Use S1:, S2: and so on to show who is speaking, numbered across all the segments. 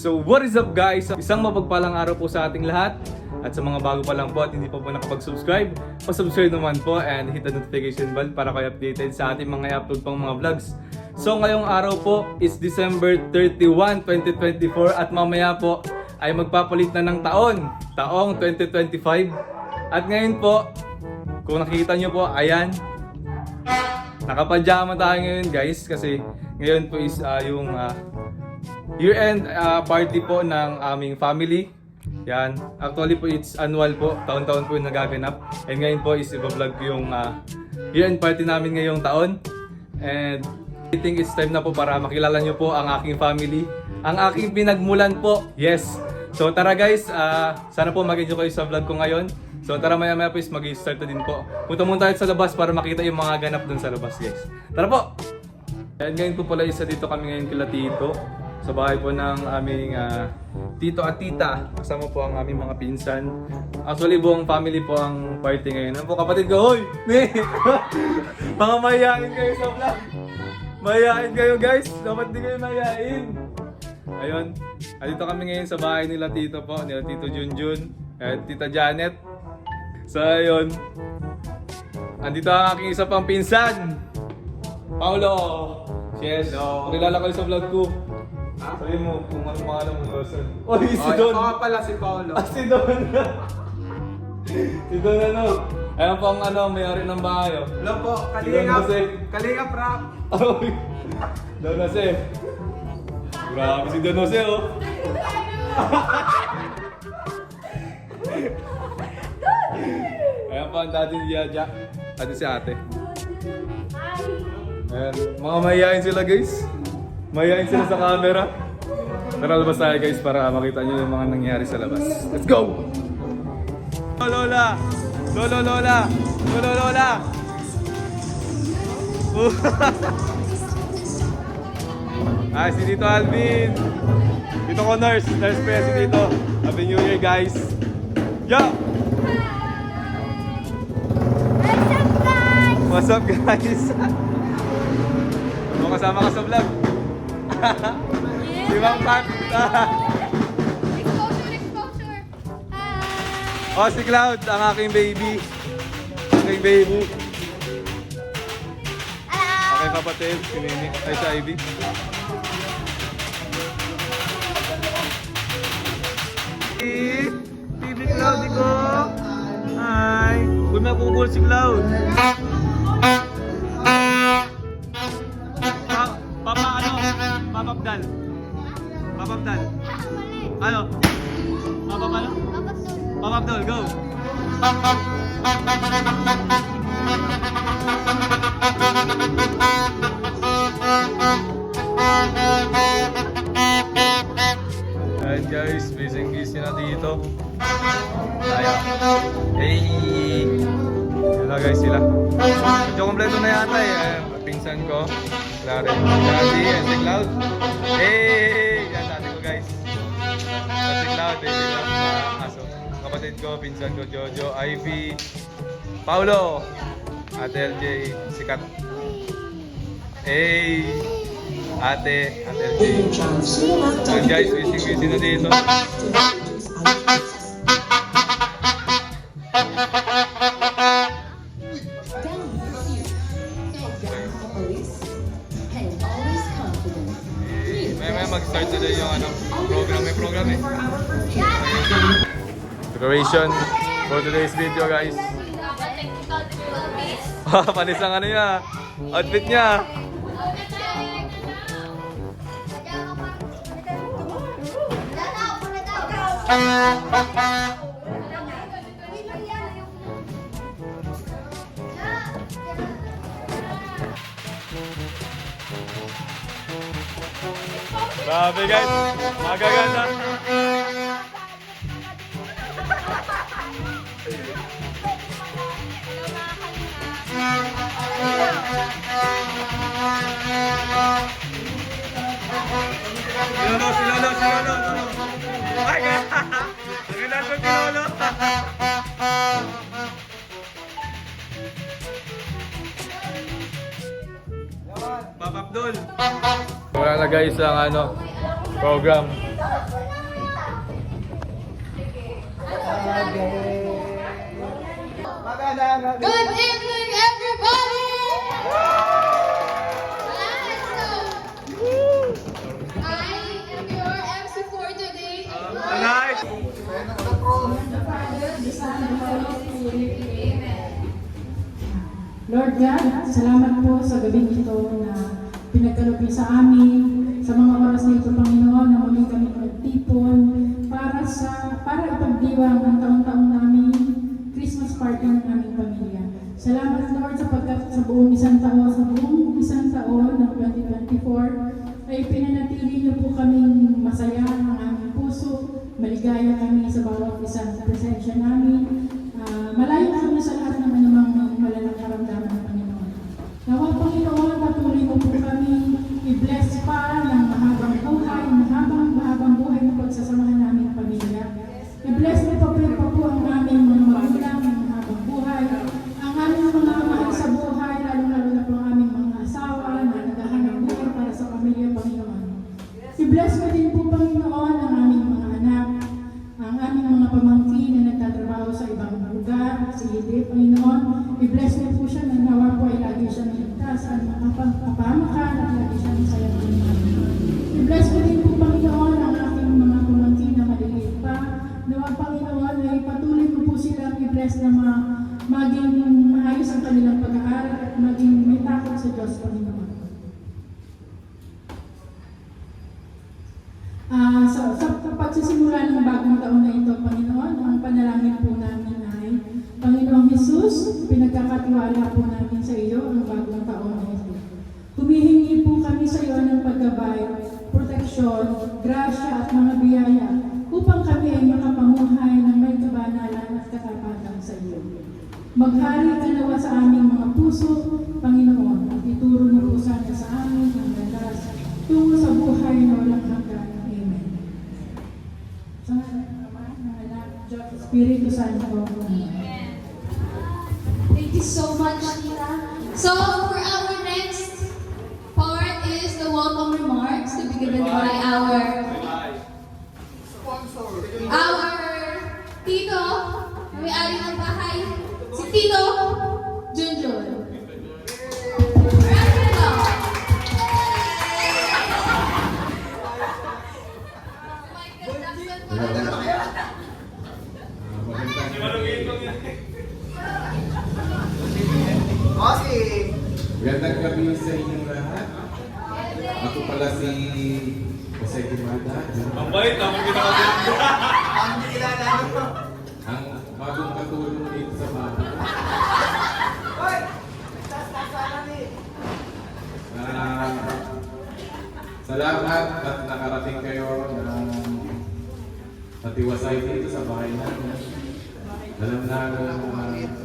S1: So what is up guys? Isang mapagpalang araw po sa ating lahat. At sa mga bago pa lang po at hindi pa po nakapag-subscribe, pa-subscribe naman po and hit the notification bell para kayo updated sa ating mga upload pang mga vlogs. So ngayong araw po is December 31, 2024 at mamaya po ay magpapalit na ng taong 2025. At ngayon po, kung nakikita nyo po, ayan, nakapajama tayo ngayon guys kasi ngayon po is yung year-end party po ng aming family. Yan. Actually po it's annual po. Taon-taon po yung nagaganap. And ngayon po is i-vlog yung year-end party namin ngayong taon. And I think it's time na po para makilala nyo po ang aking family. Ang aking pinagmulan po. Yes. So tara guys, sana po mag-enjoy kayo sa vlog ko ngayon. So tara maya-maya po is mag-start na din po. Punta muna tayo sa labas para makita yung mga ganap dun sa labas guys. Tara po! And ngayon po pala isa dito kami ngayon kila Tito. Sa bahay po ng aming tito at tita. Kasama po ang aming mga pinsan. Actually buong family po ang party ngayon. Ano po kapatid ko? Hoy! Mga mayayain kayo sa vlog. Mayayain kayo guys. Dapat di kayo mayayain. Ayun. Dito kami ngayon sa bahay nila Tito po. Nila Tito Junjun. At Tita Janet. So ayun. Andito ang aking isa pang pinsan. Paolo. Yes. Pakilala kayo sa vlog ko. Sabi mo kung anong pangalan mo, Dawson. Oh, si Don.
S2: Ako pala si Paolo.
S1: Si Don. Si Don ano. Ayan po ang may-ari ng bahay.
S2: Hello po, Kalinga Prap.
S1: Don Jose. Grabe si Don Jose oh. Ayan po ang dati ni Yaja. Dati si ate. Ayan, mga mayayain sila guys. Mayayain sila sa camera. Tara labas tayo guys para makita nyo yung mga nangyari sa labas. Let's go! Lola! Lolo Lola! Lolo Lola! Si Tito Alvin! Tito ko nurse pa yan si Tito. Happy New Year guys! Yo! What's up guys? Kasama ka sa vlog. Di ba ang Pat?
S3: Exposure. Hi.
S1: Oh, si Cloud, ang aking baby. Aking baby.
S3: Hello.
S1: Aking kapatid, si Nini. Ay, si Ivy. Baby Cloud, ko. Hi. Kumapupul si Cloud. Papapdal. Papapdal. Ano? Papapalo? Papapdal, go! Ayan guys, busy na dito. Ayan. Hey! Yan na guys sila. Medyo kompleto na yata eh. Ayan, pinsan ko. Claren, Daddy, and si Cloud. Hey! Yan dati ko guys. Si Cloud, baby Cloud, aso. Kapatid ko, pinsan ko, Jojo, Ivy, Paulo, Ate LJ, si Kat. Hey! Ate LJ. So guys, busy na dito. May mag-start today yung program. May program eh. Preparation for today's video guys. Panis ang niya. Outfit niya. Grabe guys, magaganda. Si Lolo. Ay, maganda si Lolo. Papa Abdul. Wala na guys ang program.
S3: Good evening, everybody! Alright, so I am your MC for today.
S1: Nice!
S4: Lord God, salamat po sa gabing ito na pinagkaloob niyo sa amin. Sa mga oras na ito, Panginoon, na muli kami nagtipon para ipagdiwang ang taon-taon namin Christmas party ng aming pamilya. Salamat, Lord, sapagkat sa buong isang taon ng 2024 ay pinanatili niyo po kaming masaya ang aming puso, maligaya kami sa bawat isang presensya namin. Malayo kami sa lahat ng anumang malalang karamdaman ng Panginoon. Nawa, Panginoon, patuloy mo po kami i-bless pa ng mahabang buhay na pagsasamahan namin ng pamilya. I-bless mo pa po ang aming mga magulang, ang mahabang buhay, ang aming mga mahal sa buhay, lalo-lalo na po ang aming mga asawa na naghahanap buhay para sa pamilya, Panginoon. I-bless mo din po, Panginoon, ang aming mga anak, ang aming mga pamangkin na nagtatrabaho sa ibang lugar, sa hindi, Panginoon. I-bless mo po siya na nawa po ay lagi siya ligtas at makapamakan at lagi siya masaya, Panginoon. I-bless mo din po, Panginoon, ang aking mga pamangkin na maliliit pa. Nawa, Panginoon, ay patuloy mo po silang i-bless na maging maayos ang kanilang pag-aaral at maging may takot sa Diyos, Panginoon. Sa pagsisimula ng bagong taon na ito, Panginoon, ang panalangin po namin ay, Panginoong Jesus, pinagkakatiwala po namin sa iyo ang bagong taon na ito. Humihingi po kami sa iyo ng paggabay, proteksyon, grasya at mga biyaya upang kami ay makapamuhay ng may kabanalan at katapatan sa iyo. Maghari ka nawa sa aming mga puso, Panginoon, at ituro mo po sana sa amin ang landas tungo sa buhay na walang hanggan. Amen. Sa Ama, ng Anak, Diyos, Espiritu Santo. Amen.
S3: Thank you so much, Tita. So, for our next part is the welcome remarks to be given by our Tito, na may-ari ng bahay, si Tito Junjun.
S5: Magandang gabi sa inyong lahat. Ako pala si Jose Guimada.
S1: Ang bait, ang pinakaganda.
S5: Ang bagong katulong dito sa bahay. Salamat at nakarating kayo ng patiwasay dito sa bahay namin. Alam na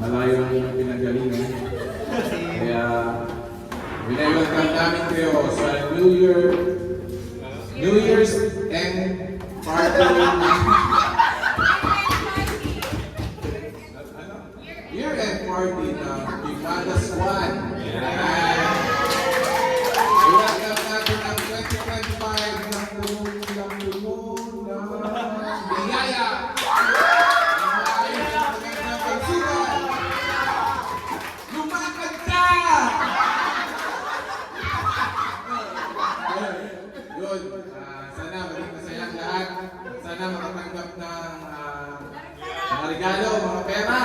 S5: malayo ang pinagalingan. Kaya winelcome namin kayo sa New Year's and party. Year-end party ng Guimada Squad. I-welcome natin ang 2025 na puno ng biyaya. Lumakad ka! Yun, sana maging masaya ang lahat. Sana makatanggap ng mga regalo, mga pera.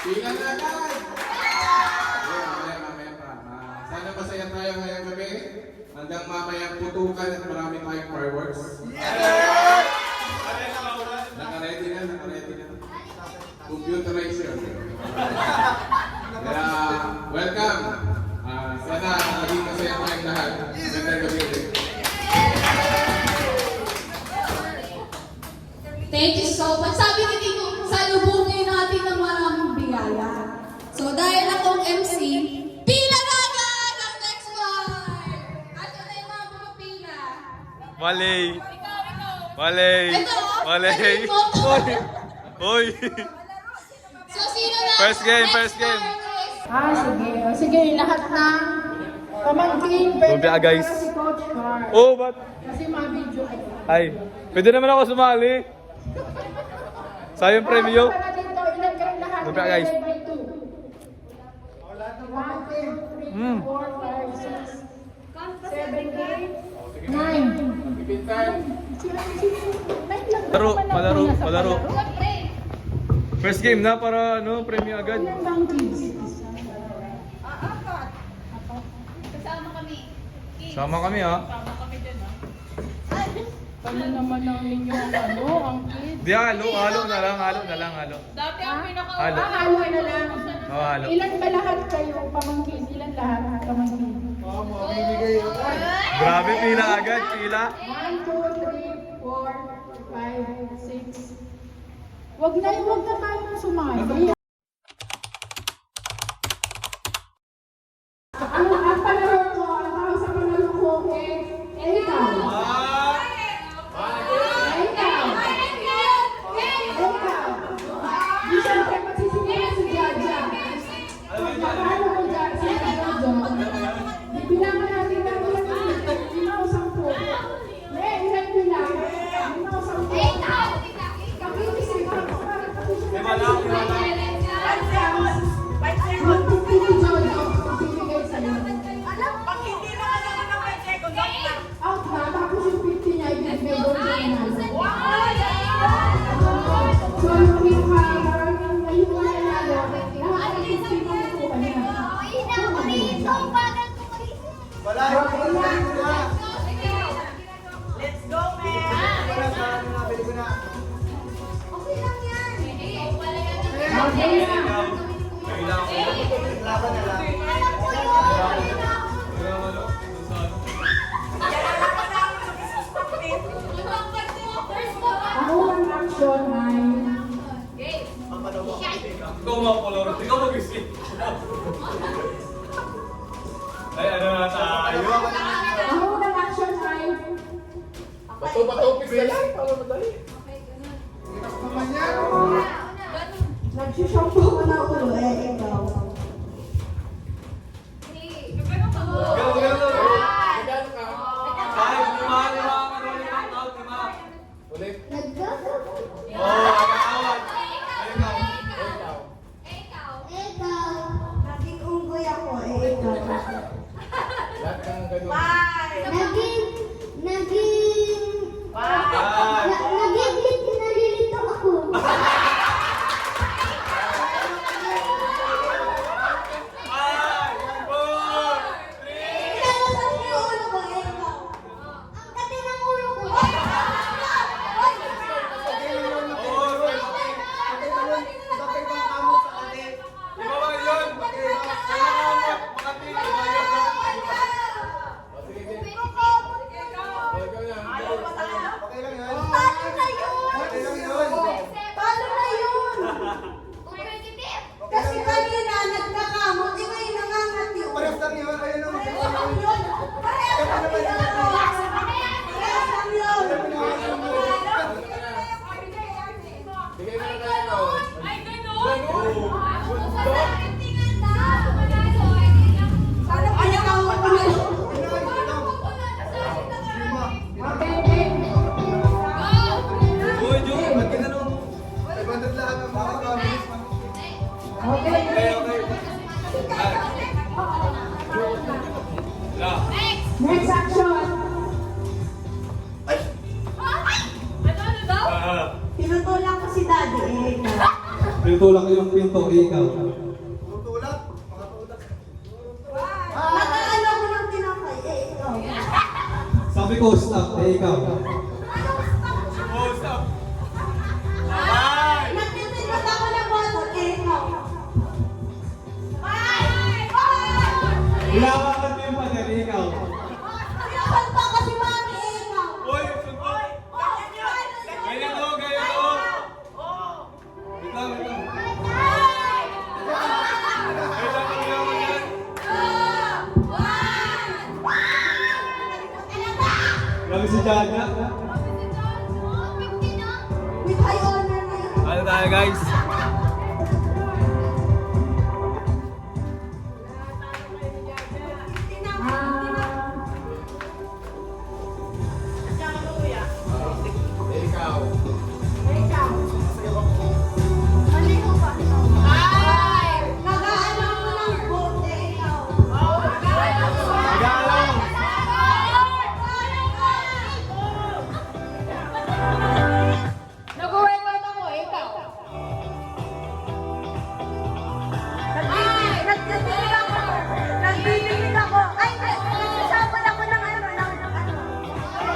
S5: Bilang na agad! Mamaya pa. Sana masaya tayo ngayong gabi. Hanggang mamayang putukan at marami tayong fireworks. Naka-ready na. Computerization. Kaya, welcome! Sana maging masaya tayong lahat. Magandang gabi ulit.
S3: Thank you so much. Sabi ni Tito, salubungin natin ng maraming biyaya. So, dahil akong MC, pila na agad ang next part! At yun na yung mga pumapila.
S1: Malay. Malay.
S3: Ito,
S1: Malay.
S3: ayun mo.
S1: Hoy.
S3: So, sino na?
S1: First game,
S3: next
S1: first game.
S3: part is-
S4: Sige. Sige, lahat ng pamangkin.
S1: Lumpia, guys.
S4: Si Coach Carl.
S1: Oh, but...
S4: Kasi ma-video ko.
S1: Ay, pwede naman ako sumali. Sayang premyo.
S4: Para dito,
S1: Lupa guys.
S4: Divide by 2. 1, 2, 3,
S1: Mm.
S4: 4, 5, 6, 7, 8, 9.
S5: Pipintan.
S1: Palaro. First game na para ano, premyo agad.
S4: Ilan bang kids?
S3: Kasama kami.
S1: Sama kami ha.
S4: Ano naman ang ninyo ang kids?
S1: Di halo na lang.
S3: Dati ang pinaka...
S1: Halo.
S4: Halo na lang.
S1: Oo, halo.
S4: Ilan ba lahat kayo pamangkin? Ilan lahat pamangkin?
S1: Grabe, pila agad, pila.
S4: 1, 2, 3, 4, 5, 6. Wag na tayo sumali. Ang palaro ko, ang tawag sa palaro ko, ikaw. Di syempre magsisimulan si Jaja. Pagkakalo ko dyan sa Jaja, bilangan natin ng ilang o 10. Ilan bilang? 5 o 10. Kakinis ito. Magpipili Jojo, bibigay sa'yo. Out na, tapos yung 50 niya ibigay doon sa nanalo. So yung pinaka-maraming ayun na nanalo, lahat ng 50 mo nakuha niya.
S2: Wala yung
S6: Let's go, man!
S2: Nabili ko na.
S4: Okay na.
S2: Laban na lang.
S4: Ang unang action ay
S1: Ikaw mapalaro, ikaw mag-isip. Ay, ano na tayo?
S4: ang unang action ay
S5: Bato-bato, pis na lang. Para madali.
S4: nagsushampo ka na ulo ikaw.
S5: Magkano ka?
S1: Five, lima, out, lima.
S5: Ulit.
S6: Naging unggoy ako, ikaw.
S5: Lahat ng ganun.
S6: Bye!
S3: Nalilito ako. Ang kati ng ulo ko.
S2: Bakit bang kamot sa kati?
S5: Ikaw na.
S2: Okay lang yun.
S3: Paano na yun?
S2: Okay lang yun.
S3: Paano na yun? Competitive.
S6: Kasi kanina nagkakamot, eh ngayon nangangati.
S2: Parehas lang yun. Ayun ang
S6: Parehas lang yun. Parehas lang yun.
S5: Bigay mo na tayo.
S6: Ayaw ako
S4: Okay, game.
S1: Uy, Joe, ba't ka ganun?
S2: 500 lahat ang mga kamot.
S4: Okay, game. Next action.
S6: Tinutulak ko si daddy, ikaw.
S1: Pinutulak ko yung pinto, ikaw.
S2: Tutulak. Mga tulak.
S6: Nakaano ko ng tinapay, ikaw.
S1: Sabi ko, stop, ikaw.
S6: Nagtitinod ako ng bottle, ikaw.
S1: Ilawakan mo yung pader, ikaw.
S6: Pinapalpa ka si mami, ikaw.
S1: Uy, sunod. Ganyan o, ganyan o. Wait lang. Grabe si Jaja.
S6: With high honor na yun.
S1: Ano tayo guys?
S5: Ikaw.
S4: Ikaw.
S6: Mali ko pa.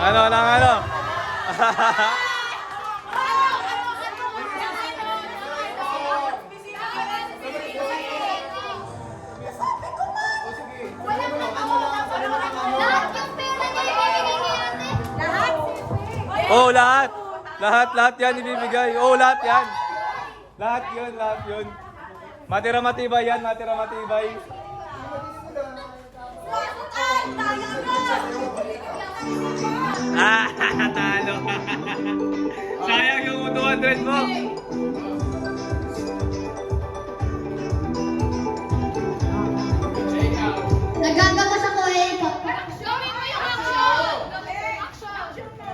S1: Ano, ano? Oh, lahat. Lahat yan ibibigay. Oh, lahat yan. Lahat yun. Matira matibay yan, matira matibay. Ah, talo. Sayang yung 200 mo.
S3: Nagagawa sa ko eh.
S7: Gawin mo yung action! Action mo!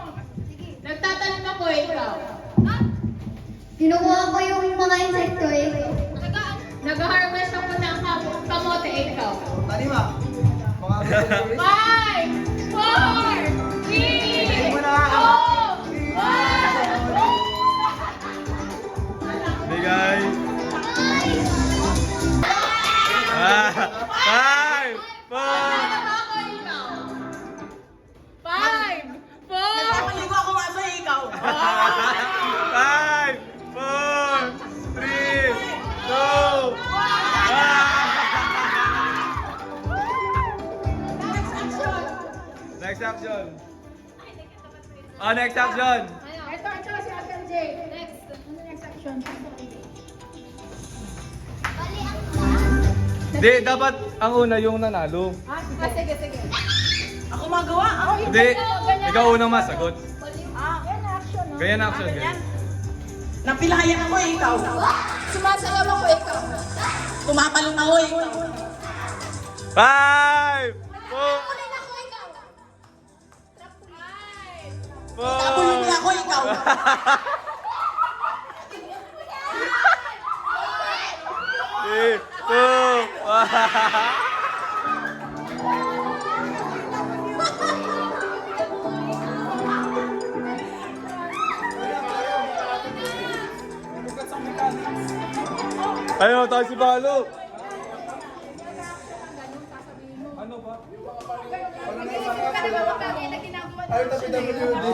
S7: Nagtatanong ako ikaw.
S3: Kinukuha ko yung mga insekto eh.
S7: Nag-harvest ako ng kamote ikaw.
S2: Talima. Mga
S7: 5, 4, 3, 2, 1!
S1: Bigay. Ah, 5, 4.
S7: Ako ikaw. 5, 4,
S6: Napapaligo ako nga sa ikaw.
S1: 5, 4, 3, 2, 1. Next action. Oh, next action.
S4: Ito si Uncle J. Next. Ano next action?
S1: Hindi, dapat ang una yung nanalo.
S7: Sige.
S6: Ako magawa. Ako yun.
S1: Hindi, ikaw unang masagot.
S4: Yan action. No?
S1: Ganyan action, ganyan.
S6: Napilayan ako eh, ikaw.
S7: Sumasayaw ako ikaw.
S6: Tumatalon ako eh.
S1: 5, 4,
S3: Kulin ako ikaw.
S6: Tapulong niya ako ikaw.
S1: 3, 2, 1. Ayun, tayo si Balo. Ano ba?
S2: Ay, WWD.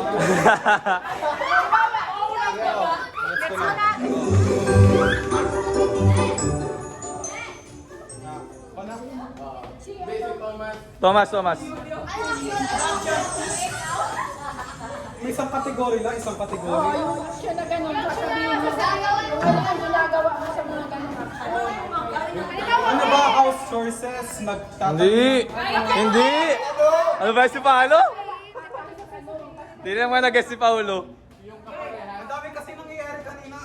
S1: Thomas.
S2: May isang kategory lang, isang kategory.
S4: Yung action na ganun, sasabihin mo. Ano ang ginagawa mo sa mga ganun action?
S2: Ano ba, house choices?
S1: Hindi. Ano ba si Paolo? Hindi naman nag-guess si Paolo.
S2: Ang dami kasi nangyayari kanina.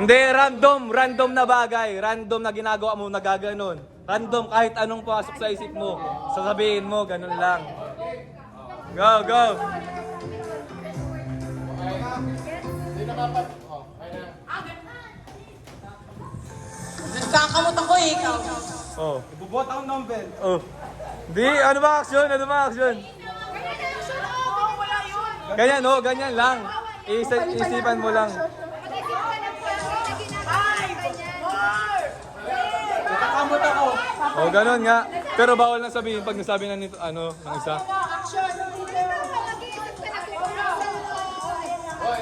S1: Hindi, random na bagay. Random na ginagawa mo, nagaganon. Random kahit anong pasok sa isip mo. Sasabihin mo, ganun lang. Go!
S6: Nagkakamot ako eh, ikaw.
S1: Oh.
S2: Bubuhat akong number.
S1: Oh. Di, ano ba action? Ganyan, oh, ganyan lang. Isipan mo lang.
S2: Nakakamot ako.
S1: Oh, ganun nga. Pero bawal na sabihin pag nasabi na nito, ano, ng isa.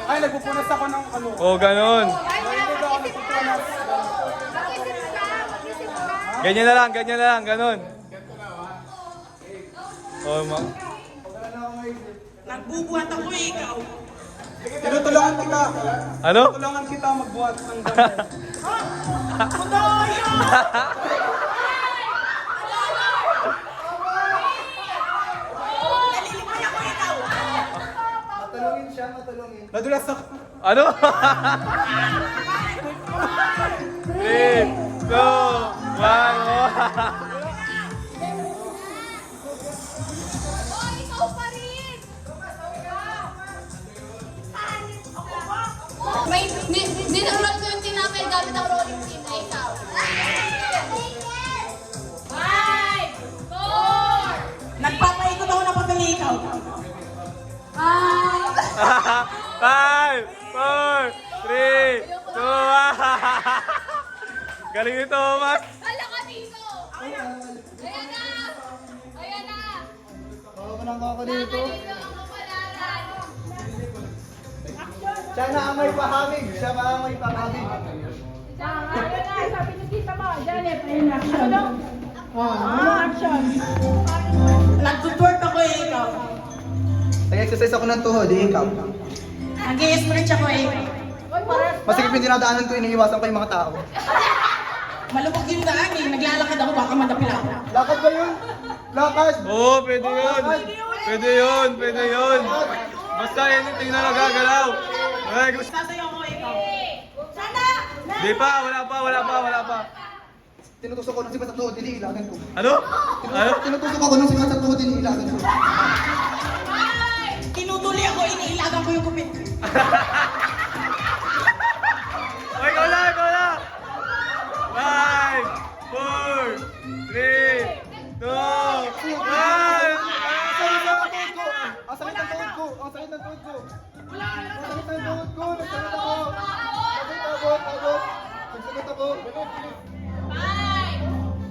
S2: Ay, nagpupunas ako ng ano.
S1: Oh, ganun. Ganyan na lang, ganun. Oh,
S6: Nagbubuhat ako eh, ikaw.
S2: Tinutulungan kita.
S1: ano?
S2: Tulungan kita magbuhat ng damit.
S6: Nalilimay ako ikaw.
S2: Matulungin siya, matulungin. Nadulas ako.
S1: Ano? 3, 2, 1.
S3: Ikaw pa rin. May dinurol ko yung tinapay gamit ang rolling pin na ikaw.
S7: 5, 4,
S6: Nagpapaikot ako ng papel eh, ikaw.
S1: 5, 4, 3, 2, 1. Galing ito, Thomas.
S3: Hala ka dito.
S2: lang ako dito.
S7: Dito ang kapalaran.
S2: Siya na ang may pahamig. Siya ba ang may pahamig?
S4: Ayun, action. Action.
S8: Nagtutwork ako eh, ikaw.
S2: Nag-exercise ako ng tuhod, ikaw.
S8: Nag-i-stretch ako eh.
S2: Masikip yung dinadaanan ko, iniiwasan ko yung mga tao.
S8: Malubog yung daan eh. Naglalakad ako, baka madapil ako.
S2: Lakad ba yun? Lakad!
S1: Oo, pwede yun. Pwede yun, pwede yun. Basta anything na nagagalaw. Ay, gusto.
S8: Sasayaw ko ikaw.
S1: Di pa, wala pa.
S2: Tinutusok ko nung sibat sa tuhod, iniilagan ko.
S1: Ano? Ano?
S2: Tinutusok ako nung sibat sa tuhod, iniilagan ko.
S8: Tinutuli ako, iniilagan ko yung kupit.
S1: Ay, ikaw na! 5, 4, 3, 2, 1.
S2: Ang sakit ng tuhod ko! Ang sakit ng tuhod ko! Ang sakit ng tuhod ko! Nagsakit ako! Abot! Nagsakit ako!
S7: 5,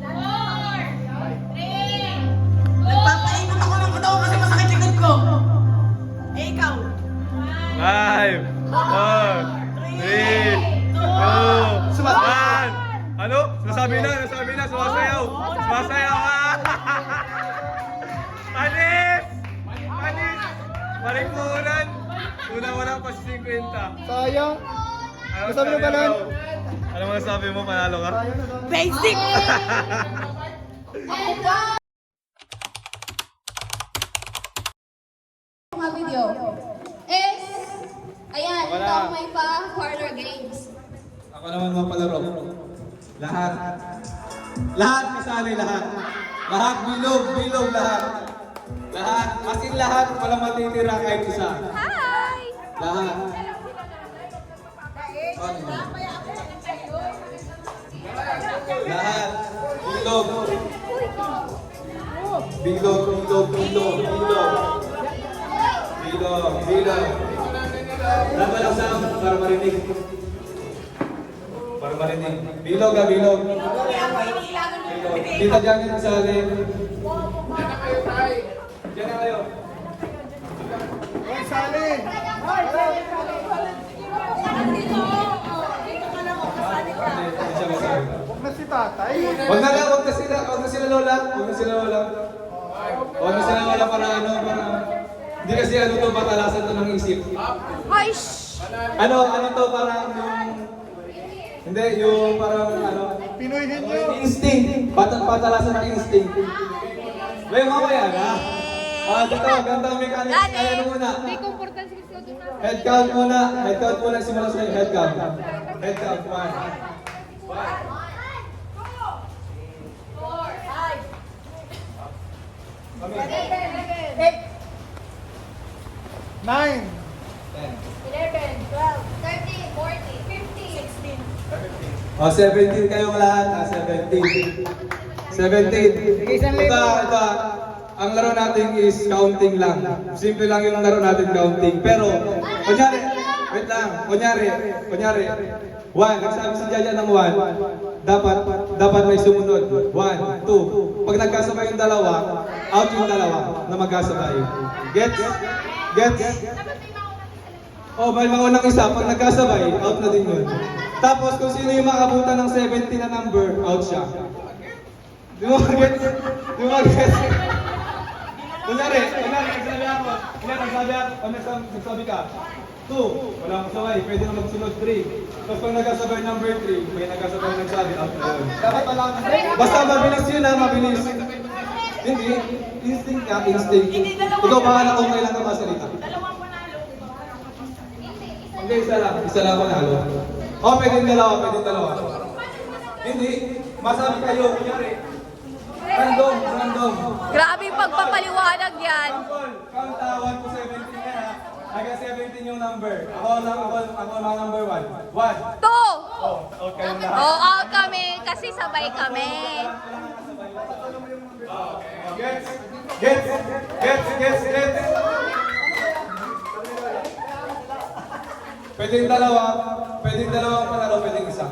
S7: 4, 3,
S8: Nagpapaikot ako ng katawan kasi masakit likod ko. Eh, ikaw.
S1: 5, 4, 3, 2, 1. Ano? Nasabi na, sumasayaw. Panis! Parikuran! Una pa si 50.
S2: Sayang!
S1: Ano
S2: Nasabi mo ba nun?
S1: Ano mo nasabi mo? Panalo ka?
S2: Sayang na sayang.
S8: Basic!
S3: And mga video is, ayan,
S1: Wala.
S3: ito ang may pa-quarter games.
S1: Ako naman mga palaro. Lahat kasali lahat. Lahat bilog lahat. Lahat, as in lahat, walang matitira kahit isa.
S3: Hi!
S1: Lahat. Ano yun? Lahat. Bilog. Dapat lang sound para marinig. Bilog. Bilog. Kita dyan yung sali. Diyan na kayo.
S2: Hoy, Sally!
S1: Hindi siya masabi.
S2: Huwag na si tatay.
S1: Wag na sila lola. Wag na sila lola para hindi kasi to patalasan to ng isip.
S3: Ay,
S1: Ano to parang hindi yung parang
S2: Pinoyhin niyo!
S1: instinct. Patalasan ng instinct. May mamaya na. Dito, ganda mechanics. Kaya muna. Head count muna. Simula sa head count. Head count, 1.
S2: 9!
S1: 17 kayong lahat. 17. Ito. Ang laro natin is counting lang. Simple lang yung laro natin, counting. Pero, kunyari, wait lang. Kunyari, 1. Nagsabi si Jaja ng 1. Dapat may sumunod. 1, 2. Pag nagkasabay yung dalawa, out yung dalawa na magkasabay. Gets? Oh, may maunang isa. Pag nagkasabay, out na din yun. Tapos kung sino yung makabutan ng 70 na number, out siya. Di mo mag-gets? Kunyari, nagsabi ka, 2, walang kasabay, pwede na magsunod 3. Tapos pag nagkasabay number 3, may nagkasabay nagsabi, out na yun.
S2: Dapat alam mo.
S1: Basta mabilis yun mabilis. Hindi, instinct ka, instinct. Ikaw bahala kung kailan ka masalita. Hindi, isa lang panalo. Pwede dalawa. Hindi, masabi kayo, kunyari. Random.
S3: grabe yung pagpapaliwanag yan.
S1: Count 1 to 17 na ha. Hanggang 17 yung number. Ako lang number 1. 1.
S3: 2!
S1: Out kayo na.
S3: Out kami kasi sabay kami.
S1: Gets. Pwedeng dalawang panalo, pwedeng isa.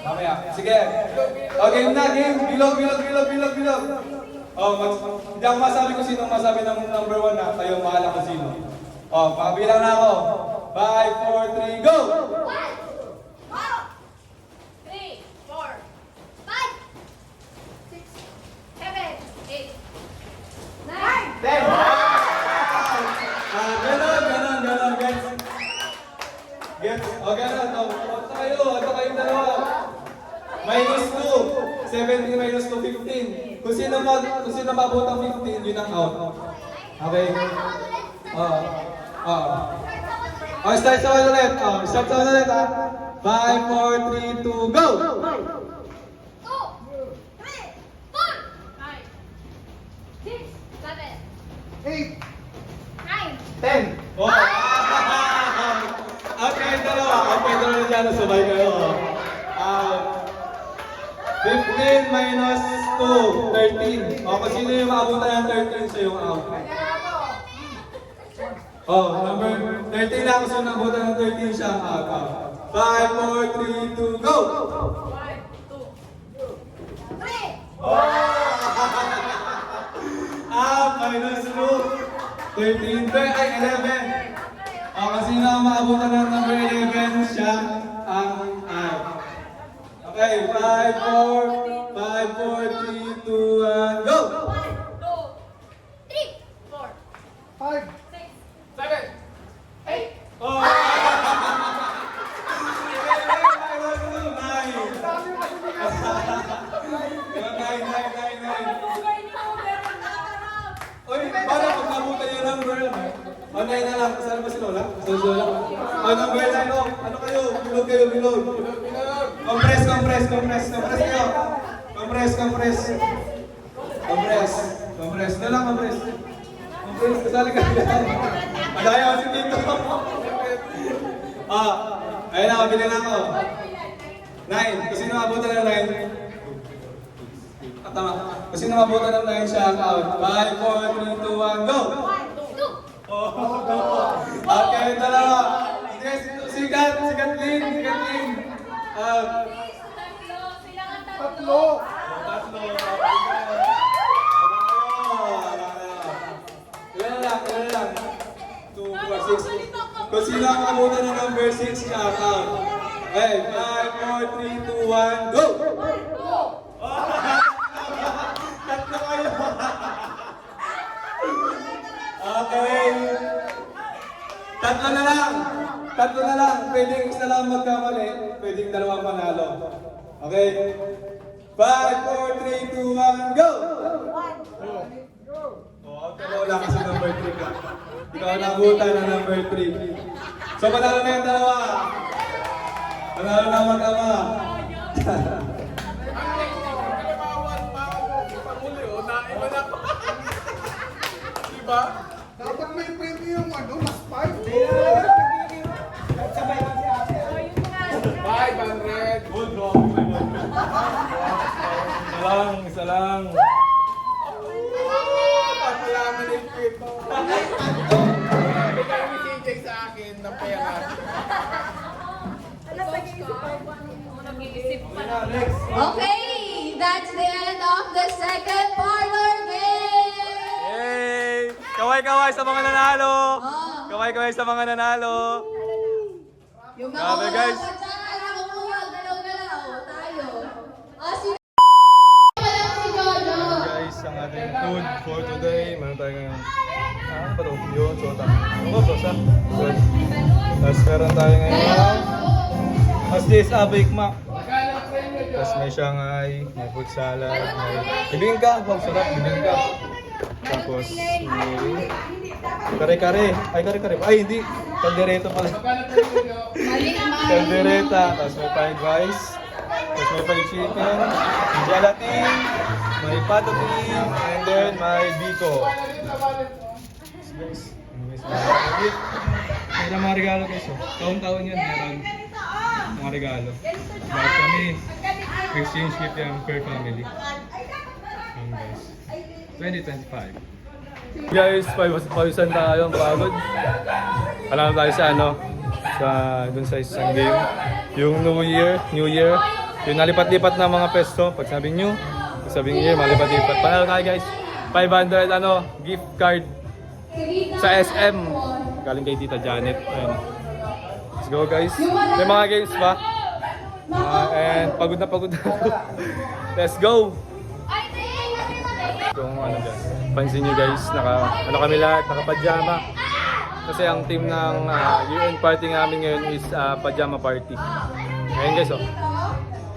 S1: Mamaya. Sige. Okay na, game. Bilog. Hindi ako masabi kung sino masabi ng number 1 na kayo mahala kung sino. Pabilang na ako. 5, 4, 3, go!
S7: 3, 4, 5, 6, 7, 8, 9.
S2: 10!
S1: Ganon, guys. Gets? Ganon. Ito kayong dalawa. Minus 2. 17 minus 2, 15. Kung sino mabot ang 15, yun ang out. Okay? Start sa ulit. Start sa ulit, ha? 5, 4, 3, 2, go!
S7: 2, 3, 4, 5, 6, 7,
S2: 8!
S7: 9.
S2: 10!
S1: Oh! Okay, dalawa na dyan. Sabay kayo. 15 minus 2, 13. Kung sino yung maabutan ng 13, siya yung out. Number 13 lang. Kung sino maabutan ng 13, siya ang out. 5, 4, 3, 2, go!
S7: 3.
S1: Minus 2, 13, ay 11. Kung sino ang maabutan ng number 11, siya ang out. Okay, 5, 4, 3, 2, 1, go!
S7: 1, 2, 3, 4,
S2: 5!
S7: 6,
S1: 7,
S7: 8.
S1: oh! Uy, para pag nabutan yung number, online na lang. Saan ba si Lola? Sa Lola? Number 9, ano kayo? Bilog. Compress kayo. Compress. Na lang, compress. Kasali ka dyan. Madaya kasi dito. Ayun na, mabili na ako. 9. Kung sino mabutan ng 9, tama. Kung sino mabutan ng 9, siya ang out. 5, 4, 3, 2, 1, go!
S7: 1, 2.
S1: Okay, dalawa. Sigat Lin.
S2: Tatlo!
S1: Ilan lang. 2, 4, 6. Kung sino ang mabutan ng number 6, siya ang out. Okay, 5, 4, 3, 2, 1, go! Tatlo kayo. Okay. Tatlo na lang. Pwedeng isa lang magkamali. Pwedeng dalawang manalo. Okay? 5, 4, 3, 2, 1, go! Ikaw lang kasi number 3 ka. Ikaw nabutan ng number 3. So, panalo na yung dalawa. Panalo na mag-ama.
S2: Dapat may premyo yung mas 5.
S1: Isa lang.
S2: Papalaman yung premyo. Bigay ni CJ sa akin ng pera.
S3: Okay, that's the end of the second parlor game!
S1: Yay! Kaway-kaway sa mga nanalo! Kaway-kaway sa mga nanalo!
S3: Yung mga
S1: Grabe, guys.
S3: wala pa dyan, kumuha, galaw-galaw, tayo. Si Jojo.
S1: Guys, ang ating food for today, meron tayo ngayon. Ano ba ito? Yun, soda. Ano ba, sosa? Good. Tapos meron tayo ngayon. As this, Bake Mac. Tapos may Shanghai, may fruit salad, may bibingka. Wow, sarap, bibingka. Tapos may kare-kare. Ay, kare-kare. Ay, hindi. Kaldereta pala. Kaldereta. Tapos may fried rice. Tapos may fried chicken. May gelatin. May patatin. And then may biko. Guys, may mga regalo guys. Taon-taon yan. Meron mga regalo. Lahat kami. Exchange gift yan per family. Yan guys. 2025. Guys, pawisan tayo, pagod. Alam tayo sa dun sa isang game. Yung New Year, yung nalipat-lipat na mga pesto. Pag sabing new year, malipat-lipat. Panalo tayo guys. 500 gift card
S3: gitna
S1: sa
S3: ng
S1: SM.
S3: hapon.
S1: Galing kay Tita Janet. Ayun. Let's go guys. May mga games pa. And pagod na ako. Let's go!
S7: Ay, tayo!
S1: Kung ano dyan. Pansin nyo guys, kami lahat, naka-pajama. Kasi ang team ng year-end party namin ngayon is pajama party. Ngayon guys, oh.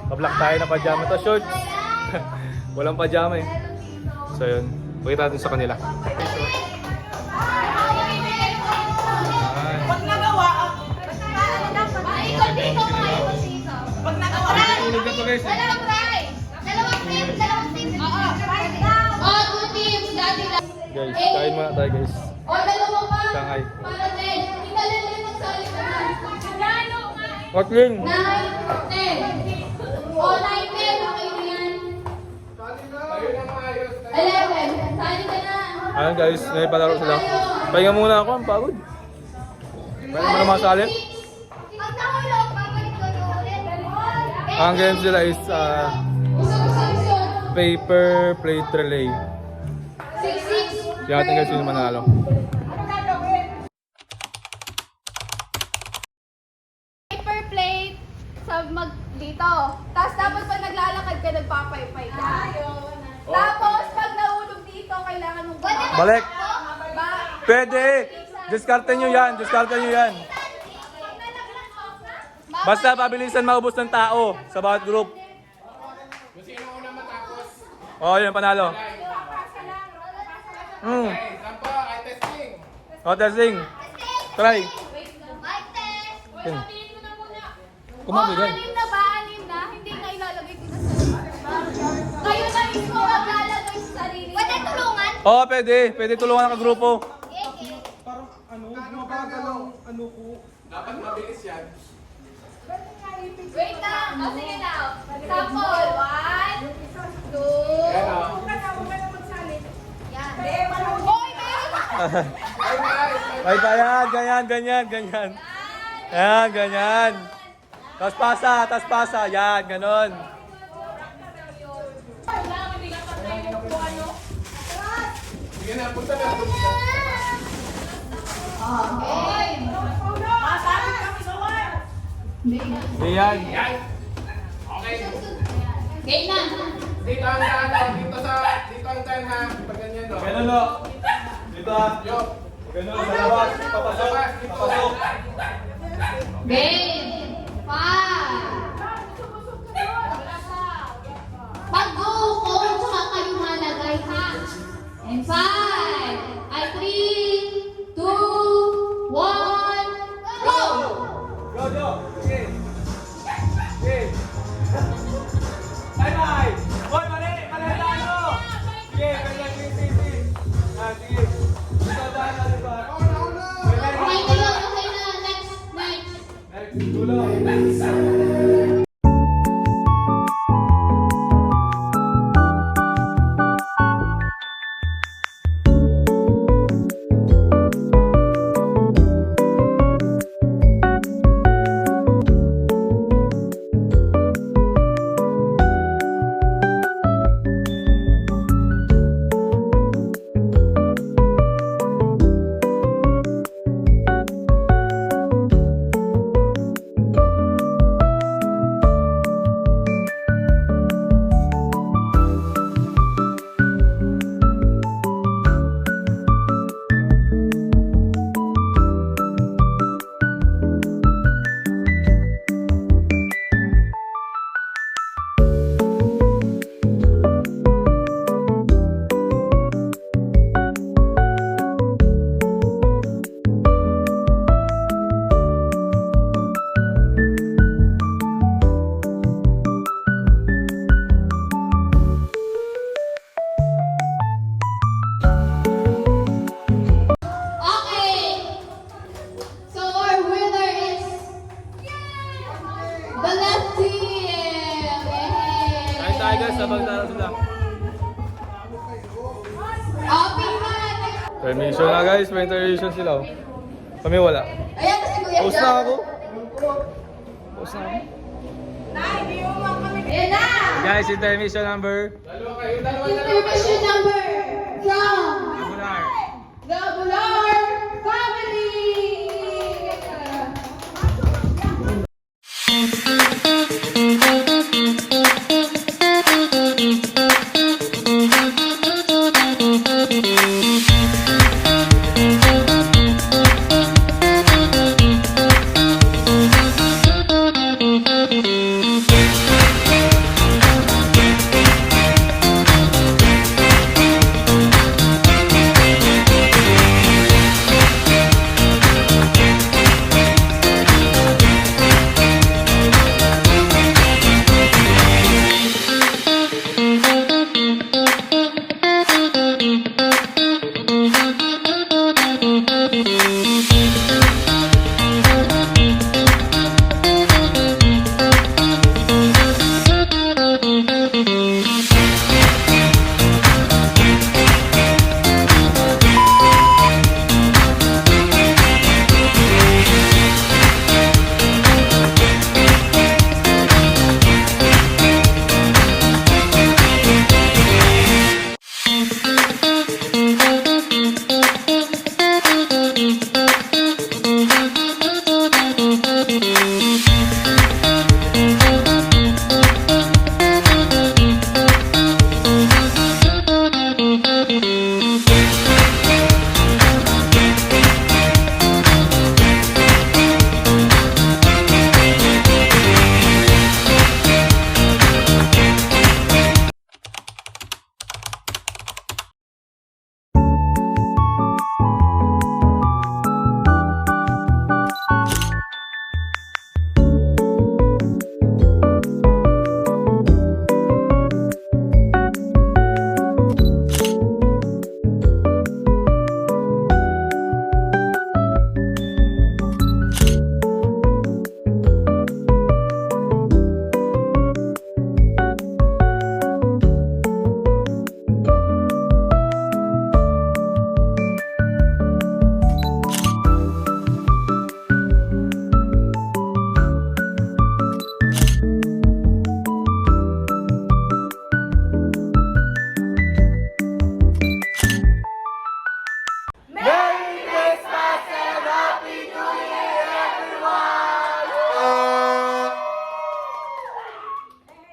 S1: Pa-black tayo na pajama to, shorts. Walang pajama eh. So yun, pakita natin sa kanila.
S8: Pag nagawa,
S7: Ikot dito, ikot dito.
S8: pag nagawa,
S1: Tulog na to guys eh.
S7: Dalawang try. Dalawang team. Oo. Oh, 2 teams. Dati lang.
S1: Guys, kain muna tayo guys.
S3: O, dalawa pa.
S1: Shanghai.
S3: Para 10. Tingnan din magsali ka na.
S1: Watling!
S3: 9, 10. O, 9, 10. Okay na yan. 11. Sali ka na.
S1: Ayan guys, may palaro sila. Pahinga muna ako, ang pagod. Pwede mo na masali.
S7: Pag nahulog, babalik ko na ulit.
S1: Ang games nila is
S3: Usap.
S1: paper plate relay.
S3: 6.
S1: Kaya natin guys, sino manalo.
S7: Paper plate sa dito. Tapos dapat pag naglalakad ka, nagpapaypay ka. Tapos pag nahulog dito, kailangan mong
S1: Balik!
S7: Ba-
S1: Pwede! Diskarte nyo yan, diskarte nyo yan. Basta pabilisan maubos ng tao sa bawat group. Oh, yun, panalo. Oh, testing. Try. Yun. Kumabigay.
S7: Anim na ba? Anim na? Hindi na ilalagay ko na sa kayo na mismo maglalagay sa sarili. Pwede tulungan?
S1: Oh, pwede. Pwede tulungan ang kagrupo.
S5: Dapat mabilis yan.
S7: Wait lang. O sige na. Sample. 1, 2.
S5: Yan o.
S7: Yan. Hoy, meron!
S1: Ay, yan, ganyan, ganyan, ganyan. Yan, ganyan. Tas pasa, yan, ganon.
S5: Sige na, punta na.
S1: Yan.
S5: Okay.
S3: Game na.
S5: Dito ang daan, dito ang daan ha. Pag ganyan no.
S1: Ganon, no? Dito, ah.
S5: Yo.
S1: Ganon, sa labas. Papasok. Papasok.
S3: Game. 5. Pag go, tsaka kayo malagay ha. And 5. Ay, 3, 2, 1, go!
S1: Go, go. Sige. Sige. Bye-bye. Hoy, mali. Mali tayo. Sige, ganyan, sige. Ah, sige. Dito, daan, diba?
S3: Okay na yun, okay na. Next.
S1: Next, dulo.
S3: Okay. So our winner is the left team. Yay!
S1: Kain tayo guys, sabang taro sila.
S3: Open na.
S1: Intermission na guys, may intermission sila. Oh. Kami wala.
S3: Ayan kasi Kuya
S1: Post na
S3: John.
S1: ako. Post na ako.
S3: Ayan na.
S1: Guys, intermission number.
S5: Dalawa kayo, dalawa na lang.
S3: Intermission number 3.
S6: from
S1: Regular.
S3: The Bular family!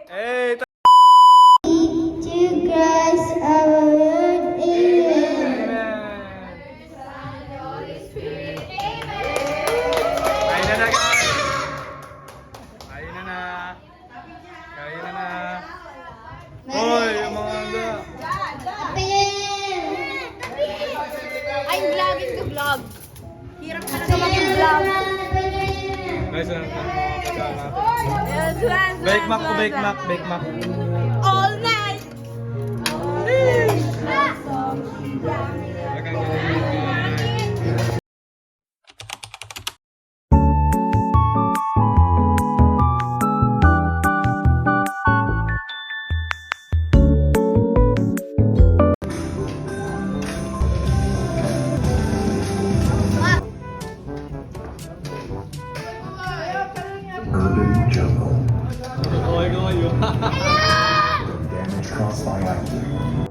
S1: Hey,
S6: to Christ our Lord. Amen.
S1: Kain na na, guys. Kain na na. Kain na na. Hoy, yung mga aga.
S7: I'm vlogging the vlog. Hirap talaga mag-vlog.
S1: Guys, ano na Bake Mac to Bake Mac, Bake Mac.
S7: All night.
S9: Urban jungle.
S1: Kaway-kaway yun.
S9: Damage caused by lightning.